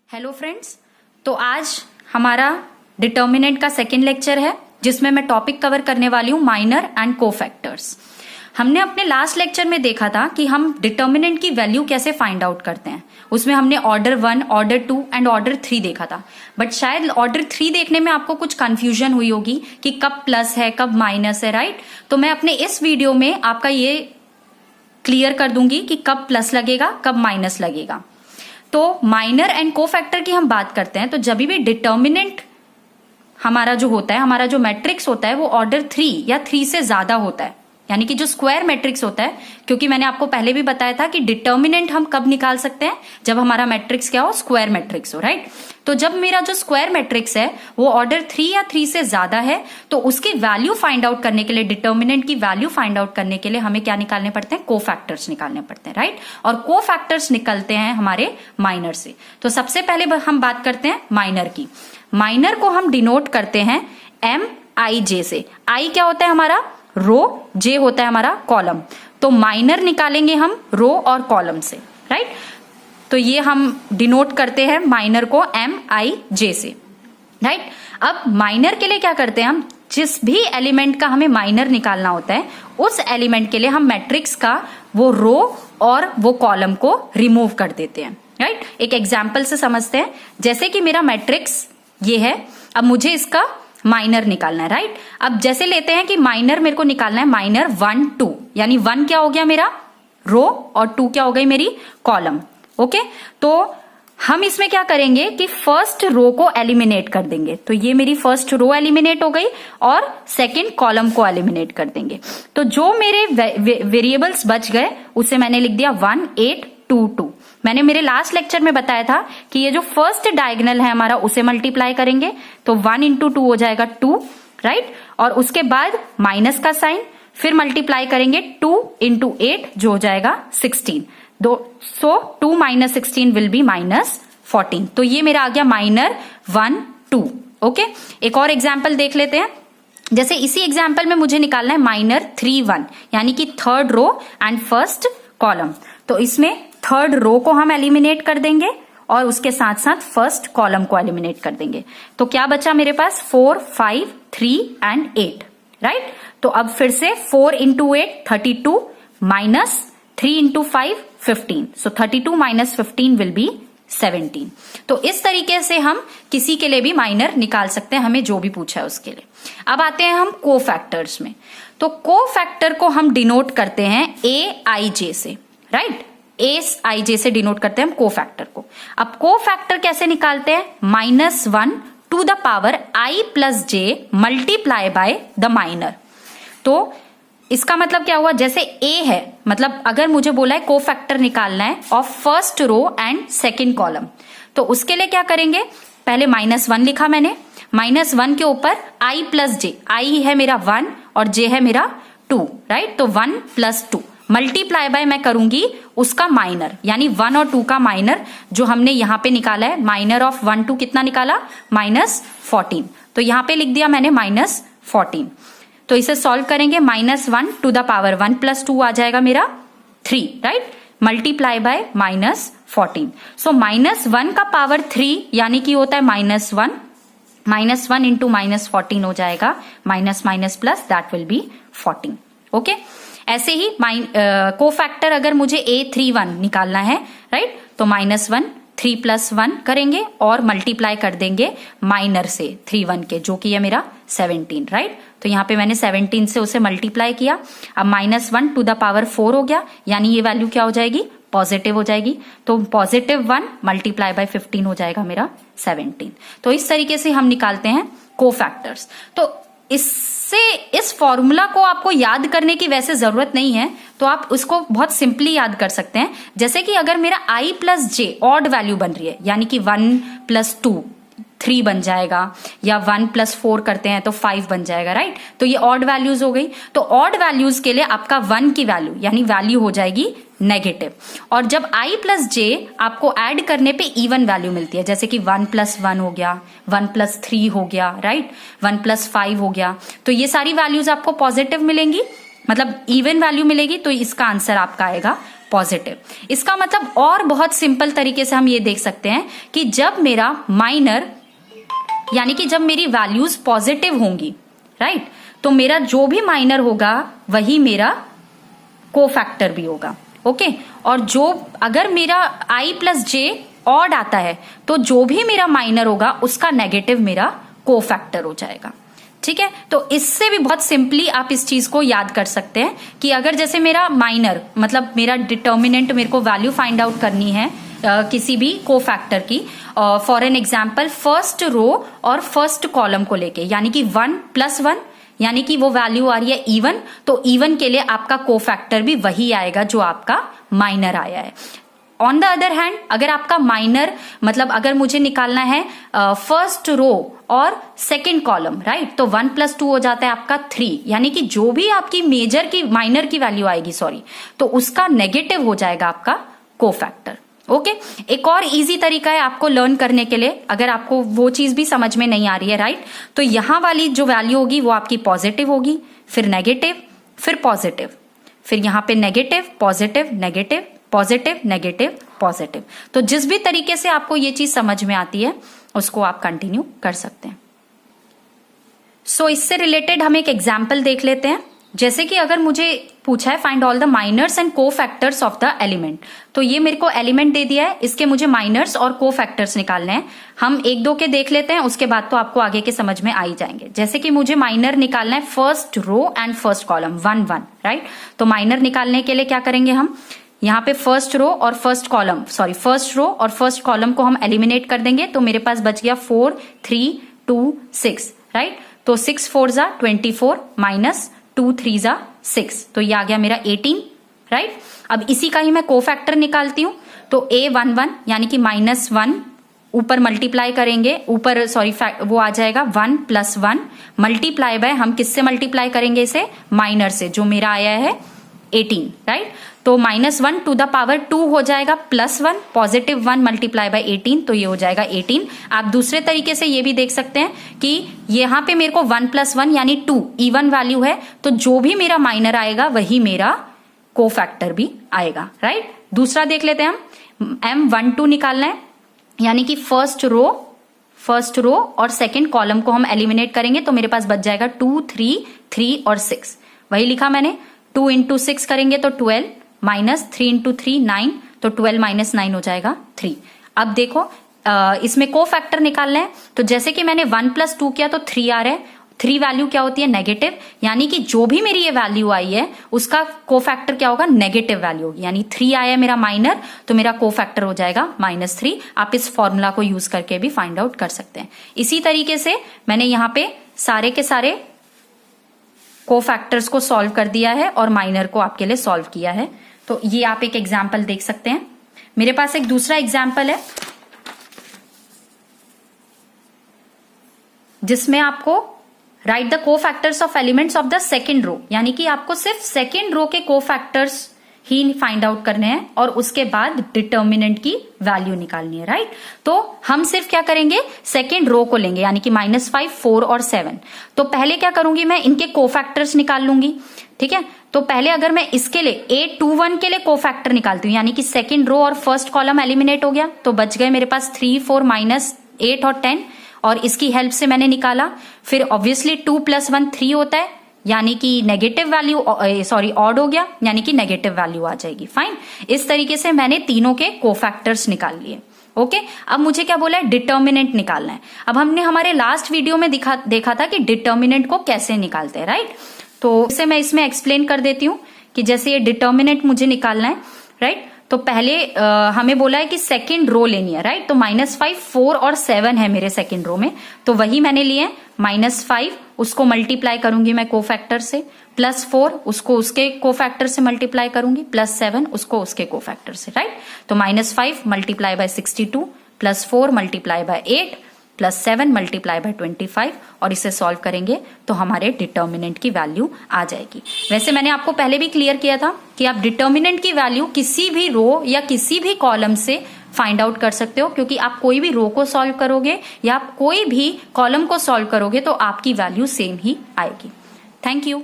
Hello friends, तो आज हमारा डिटर्मिनेंट का सेकेंड लेक्चर है जिसमें मैं टॉपिक कवर करने वाली हूं माइनर एंड कोफैक्टर्स। हमने अपने लास्ट लेक्चर में देखा था कि हम डिटर्मिनेंट की वैल्यू कैसे फाइंड आउट करते हैं। उसमें हमने ऑर्डर 1, ऑर्डर 2 एंड ऑर्डर 3 देखा था, बट शायद ऑर्डर 3 देखने में आपको कुछ कंफ्यूजन हुई होगी कि कब प्लस है कब माइनस है, राइट। तो मैं अपने इस वीडियो में आपका ये क्लियर कर दूंगी कि कब प्लस लगेगा कब माइनस लगेगा। तो माइनर एंड कोफैक्टर की हम बात करते हैं तो जब भी डिटर्मिनेंट हमारा जो होता है, हमारा जो मैट्रिक्स होता है वो ऑर्डर 3 या 3 से ज्यादा होता है, यानी कि जो स्क्वायर मैट्रिक्स होता है। क्योंकि मैंने आपको पहले भी बताया था कि डिटर्मिनेंट हम कब निकाल सकते हैं, जब हमारा मैट्रिक्स क्या हो, स्क्वायर मैट्रिक्स हो, राइट। तो जब मेरा जो स्क्वायर मैट्रिक्स है वो ऑर्डर 3 या 3 से ज्यादा है तो उसकी वैल्यू फाइंड आउट करने के लिए, डिटर्मिनेंट की वैल्यू फाइंड आउट करने के लिए हमें क्या निकालने पड़ते हैं, कोफैक्टर्स निकालने पड़ते हैं, राइट। और कोफैक्टर्स निकलते हैं हमारे माइनर से। तो सबसे पहले हम बात करते हैं माइनर की। माइनर को हम डिनोट करते हैं MIJ से। आई क्या होता है हमारा, रो, जे होता है हमारा कॉलम। तो माइनर निकालेंगे हम रो और कॉलम से, राइट। तो ये हम डिनोट करते हैं माइनर को MIJ से, राइट। अब माइनर के लिए क्या करते हैं हम, जिस भी एलिमेंट का हमें माइनर निकालना होता है उस एलिमेंट के लिए हम मैट्रिक्स का वो रो और वो कॉलम को रिमूव कर देते हैं, राइट। एक एग्जाम्पल से समझते हैं। जैसे कि मेरा मैट्रिक्स ये है, अब मुझे इसका माइनर निकालना है, राइट। अब जैसे लेते हैं कि माइनर मेरे को निकालना है माइनर 1 2, यानी 1 क्या हो गया मेरा रो और 2 क्या हो गई मेरी कॉलम, ओके। तो हम इसमें क्या करेंगे कि फर्स्ट रो को एलिमिनेट कर देंगे। तो ये मेरी फर्स्ट रो एलिमिनेट हो गई और सेकंड कॉलम को एलिमिनेट कर देंगे। तो जो मेरे वेरिएबल्स बच गए उसे मैंने लिख दिया 1 8 2 2। मैंने मेरे लास्ट लेक्चर में बताया था कि ये जो फर्स्ट डायगोनल है हमारा उसे मल्टीप्लाई करेंगे तो 1 इंटू 2 हो जाएगा 2, राइट। और उसके बाद माइनस का साइन, फिर मल्टीप्लाई करेंगे 2 इंटू 8 जो हो जाएगा 16। सो 2 माइनस 16 विल बी माइनस 14। तो ये मेरा आ गया माइनर 1 2, ओके। एक और एग्जाम्पल देख लेते हैं। जैसे इसी एग्जाम्पल में मुझे निकालना है माइनर 3 1, यानी कि third row and first column. तो इसमें थर्ड रो को हम एलिमिनेट कर देंगे और उसके साथ साथ फर्स्ट कॉलम को एलिमिनेट कर देंगे। तो क्या बचा मेरे पास 4 5 3 एंड 8, राइट। तो अब फिर से 4 into 8 32 minus 3 into 5 15। So 32 minus 15 will be 17। तो इस तरीके से हम किसी के लिए भी माइनर निकाल सकते हैं, हमें जो भी पूछा है उसके लिए। अब आते हैं हम कोफैक्टर्स में। तो कोफैक्टर को हम डिनोट करते हैं AIJ से, राइट। AIJ से डिनोट करते हैं हम कोफैक्टर को। अब कोफैक्टर कैसे निकालते हैं, -1 to the power I plus J multiply by the minor. तो इसका मतलब क्या हुआ, जैसे A है, मतलब अगर मुझे बोला है कोफैक्टर निकालना है of first row and second column, तो उसके लिए क्या करेंगे, पहले -1 लिखा मैंने, -1 के ऊपर I प्लस J, I है मेरा 1 और J है मेरा 2, राइट। तो 1 प्लस 2 मल्टीप्लाई बाय मैं करूंगी उसका माइनर, यानी 1 और 2 का माइनर जो हमने यहां पे निकाला है। माइनर ऑफ 1 2 कितना निकाला, -14। तो यहां पे लिख दिया मैंने -14। तो इसे सॉल्व करेंगे, -1 टू द पावर 1 प्लस 2 आ जाएगा मेरा 3, राइट। Multiply by -14। सो -1 का पावर 3 यानी कि होता है -1, -1 इंटू -14 हो जाएगा, minus minus plus that will be 14, okay. ऐसे ही कोफैक्टर अगर मुझे A31 निकालना है, राइट, तो -1 3 प्लस 1 करेंगे और मल्टीप्लाई कर देंगे माइनर से 31 के, जो कि है मेरा 17, राइट। तो यहाँ पे मैंने 17 से उसे मल्टीप्लाई किया। अब -1 टू द पावर 4 हो गया, यानी ये वैल्यू क्या हो जाएगी, पॉजिटिव हो जाएगी। तो +1 मल्टीप्लाई बाय 15 हो जाएगा मेरा 17। तो इस तरीके से हम निकालते हैं कोफैक्टर्स। तो इस फॉर्मूला को आपको याद करने की वैसे जरूरत नहीं है, तो आप उसको बहुत सिंपली याद कर सकते हैं। जैसे कि अगर मेरा I plus J odd value बन रही है, यानी कि 1 प्लस 2 3 बन जाएगा, या 1 प्लस 4 करते हैं तो 5 बन जाएगा, राइट। तो ये ऑड वैल्यूज हो गई। तो ऑड वैल्यूज के लिए आपका 1 की वैल्यू यानी वैल्यू हो जाएगी नेगेटिव, और जब I प्लस J आपको ऐड करने पे इवन वैल्यू मिलती है, जैसे कि 1 प्लस 1 हो गया, 1 प्लस 3 हो गया, राइट, 1 प्लस 5 हो गया। तो ये सारी वैल्यूज आपको पॉजिटिव मिलेंगी, मतलब इवन वैल्यू मिलेगी। तो इसका आंसर आपका आएगा पॉजिटिव। इसका मतलब और बहुत सिंपल तरीके से हम ये देख सकते हैं कि जब मेरा माइनर यानी कि जब मेरी वैल्यूज पॉजिटिव होंगी, राइट, तो मेरा जो भी माइनर होगा वही मेरा कोफैक्टर भी होगा। ओके, और जो अगर मेरा i प्लस जे ऑड आता है तो जो भी मेरा माइनर होगा उसका नेगेटिव मेरा कोफैक्टर हो जाएगा। ठीक है, तो इससे भी बहुत सिंपली आप इस चीज को याद कर सकते हैं कि अगर जैसे मेरा माइनर मतलब मेरा डिटर्मिनेंट, मेरे को वैल्यू फाइंड आउट करनी है किसी भी कोफैक्टर की, for an example first row और फर्स्ट कॉलम को लेके, यानी कि 1+1 यानी कि वो वैल्यू आ रही है इवन, तो इवन के लिए आपका कोफैक्टर भी वही आएगा जो आपका माइनर आया है। ऑन द अदर हैंड अगर आपका माइनर मतलब अगर मुझे निकालना है फर्स्ट रो और सेकेंड कॉलम, राइट, तो 1+2 हो जाता है आपका 3, यानी कि जो भी आपकी मेजर की माइनर की वैल्यू आएगी तो उसका नेगेटिव हो जाएगा आपका कोफैक्टर। ओके, एक और इजी तरीका है आपको लर्न करने के लिए, अगर आपको वो चीज भी समझ में नहीं आ रही है, राइट, तो यहां वाली जो वैल्यू होगी वो आपकी पॉजिटिव होगी, फिर नेगेटिव, फिर पॉजिटिव, फिर यहां पे negative positive negative positive negative positive. तो जिस भी तरीके से आपको ये चीज समझ में आती है उसको आप कंटिन्यू कर सकते हैं। सो इससे रिलेटेड हम एक एग्जाम्पल देख लेते हैं। जैसे कि अगर मुझे पूछा है find all the minors and cofactors of the element, तो ये मेरे को एलिमेंट दे दिया है, इसके मुझे माइनर्स और कोफैक्टर्स निकालने हैं। हम एक दो के देख लेते हैं, उसके बाद तो आपको आगे के समझ में आ ही जाएंगे। जैसे कि मुझे माइनर निकालना है first row and first column 1 1, right, तो माइनर निकालने के लिए क्या करेंगे हम, यहाँ पे फर्स्ट रो और फर्स्ट कॉलम को हम एलिमिनेट कर देंगे, तो मेरे पास बच गया 4 3 2 6, राइट, तो 6 4 जा 24 माइनस 2 3 जा 6, तो ये आ गया मेरा 18, राइट। अब इसी का ही मैं कोफैक्टर निकालती हूं, तो a11 यानी कि -1 ऊपर मल्टीप्लाई करेंगे, ऊपर वो आ जाएगा 1+1 मल्टीप्लाई बाय, हम किससे मल्टीप्लाई करेंगे इसे, माइनर से, जो मेरा आया है 18, राइट, तो -1 टू द पावर 2 हो जाएगा +1, +1 मल्टीप्लाई बाय 18, तो ये हो जाएगा 18। आप दूसरे तरीके से ये भी देख सकते हैं कि यहाँ पे मेरे को 1+1 यानी 2 इवन वैल्यू है, तो जो भी मेरा माइनर आएगा वही मेरा कोफैक्टर भी आएगा, राइट। दूसरा देख लेते हैं हम, M12 निकालना है, यानी कि फर्स्ट रो और सेकेंड कॉलम को हम एलिमिनेट करेंगे, तो मेरे पास बच जाएगा 2 3 3 और 6, वही लिखा मैंने। 2 × 6 करेंगे तो 12 माइनस 3 × 3 9, तो 12 - 9 हो जाएगा 3। अब देखो इसमें कोफैक्टर निकालना है, तो जैसे कि मैंने 1+2 किया तो 3 आ रहा है, 3 वैल्यू क्या होती है, नेगेटिव, यानी कि जो भी मेरी ये वैल्यू आई है उसका कोफैक्टर क्या होगा, नेगेटिव वैल्यू होगी, यानी 3 आया है मेरा माइनर, तो मेरा कोफैक्टर हो जाएगा -3। आप इस फॉर्मूला को यूज करके भी फाइंड आउट कर सकते हैं। इसी तरीके से मैंने यहाँ पे सारे के सारे कोफैक्टर्स को सॉल्व कर दिया है और माइनर को आपके लिए सॉल्व किया है, तो ये आप एक एग्जाम्पल देख सकते हैं। मेरे पास एक दूसरा एग्जाम्पल है जिसमें आपको write the cofactors of elements of the second row, यानी कि आपको सिर्फ सेकेंड रो के कोफैक्टर्स ही फाइंड आउट करने हैं और उसके बाद डिटर्मिनेंट की वैल्यू निकालनी है, राइट। तो हम सिर्फ क्या करेंगे, सेकेंड रो को लेंगे, यानी कि -5 4 और 7। तो पहले क्या करूंगी, मैं इनके कोफैक्टर्स निकाल लूंगी, ठीक है। तो पहले अगर मैं इसके लिए A21 के लिए कोफैक्टर निकालती हूँ, यानी कि सेकेंड रो और फर्स्ट कॉलम एलिमिनेट हो गया, तो बच गए मेरे पास 3 4 -8 और 10, और इसकी हेल्प से मैंने निकाला। फिर ऑब्वियसली 2 + 1 3 होता है, यानी कि नेगेटिव वैल्यू ऑड हो गया, यानी कि नेगेटिव वैल्यू आ जाएगी, फाइन। इस तरीके से मैंने तीनों के कोफैक्टर्स निकाल लिए। ओके, अब मुझे क्या बोला है, डिटर्मिनेंट निकालना है। अब हमने हमारे लास्ट वीडियो में देखा था कि डिटर्मिनेंट को कैसे निकालते हैं, राइट। तो इसे मैं इसमें एक्सप्लेन कर देती हूँ कि जैसे ये डिटर्मिनेंट मुझे निकालना है, राइट। तो पहले हमें बोला है कि सेकेंड रो लेनी है, राइट। तो -5 4 और 7 है मेरे सेकेंड रो में, तो वही मैंने लिए। -5 उसको मल्टीप्लाई करूंगी मैं कोफैक्टर से, +4 उसको उसके कोफैक्टर से मल्टीप्लाई करूंगी, +7 उसको उसके कोफैक्टर से, राइट। तो -5 multiply by 62, +4 multiply by 8, +7 multiply by 25, और इसे सॉल्व करेंगे तो हमारे डिटर्मिनेंट की वैल्यू आ जाएगी। वैसे मैंने आपको पहले भी क्लियर किया था कि आप डिटर्मिनेंट की वैल्यू किसी भी रो या किसी भी कॉलम से फाइंड आउट कर सकते हो, क्योंकि आप कोई भी रो को सॉल्व करोगे या आप कोई भी कॉलम को सॉल्व करोगे तो आपकी वैल्यू सेम ही आएगी। Thank you.